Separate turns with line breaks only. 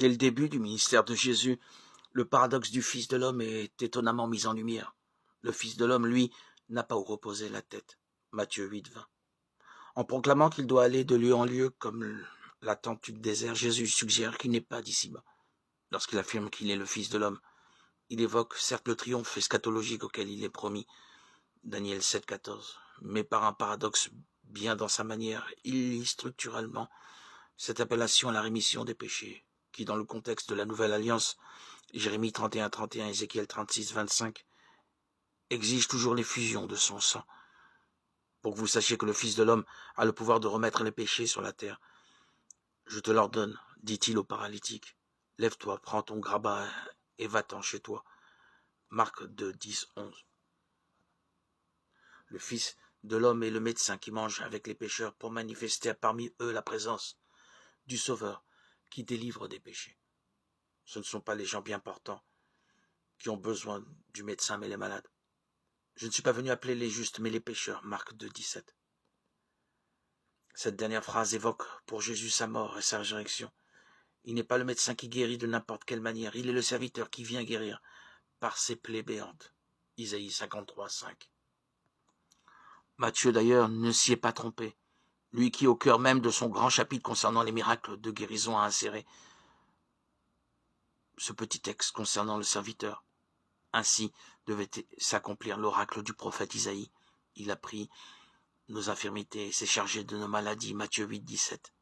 Dès le début du ministère de Jésus, le paradoxe du Fils de l'homme est étonnamment mis en lumière. Le Fils de l'homme, lui, n'a pas où reposer la tête. Matthieu 8, 20. En proclamant qu'il doit aller de lieu en lieu comme la tente du désert, Jésus suggère qu'il n'est pas d'ici-bas. Lorsqu'il affirme qu'il est le Fils de l'homme, il évoque certes le triomphe eschatologique auquel il est promis, Daniel 7, 14, mais par un paradoxe bien dans sa manière, il lie structurellement cette appellation à la rémission des péchés, qui dans le contexte de la Nouvelle Alliance, Jérémie 31, 31, Ézéchiel 36, 25, exige toujours l'effusion de son sang, pour que vous sachiez que le Fils de l'homme a le pouvoir de remettre les péchés sur la terre. Je te l'ordonne, dit-il au paralytique. Lève-toi, prends ton grabat et va-t'en chez toi. Marc 2, 10, 11. Le Fils de l'homme est le médecin qui mange avec les pécheurs pour manifester parmi eux la présence du Sauveur qui délivre des péchés. Ce ne sont pas les gens bien portants qui ont besoin du médecin, mais les malades. Je ne suis pas venu appeler les justes, mais les pécheurs. Marc 2, 17. Cette dernière phrase évoque pour Jésus sa mort et sa résurrection. Il n'est pas le médecin qui guérit de n'importe quelle manière, il est le serviteur qui vient guérir par ses plaies béantes. Isaïe 53, 5. Matthieu d'ailleurs ne s'y est pas trompé, lui qui au cœur même de son grand chapitre concernant les miracles de guérison a inséré ce petit texte concernant le serviteur. Ainsi devait s'accomplir l'oracle du prophète Isaïe. Il a pris nos infirmités et s'est chargé de nos maladies. Matthieu 8, 17.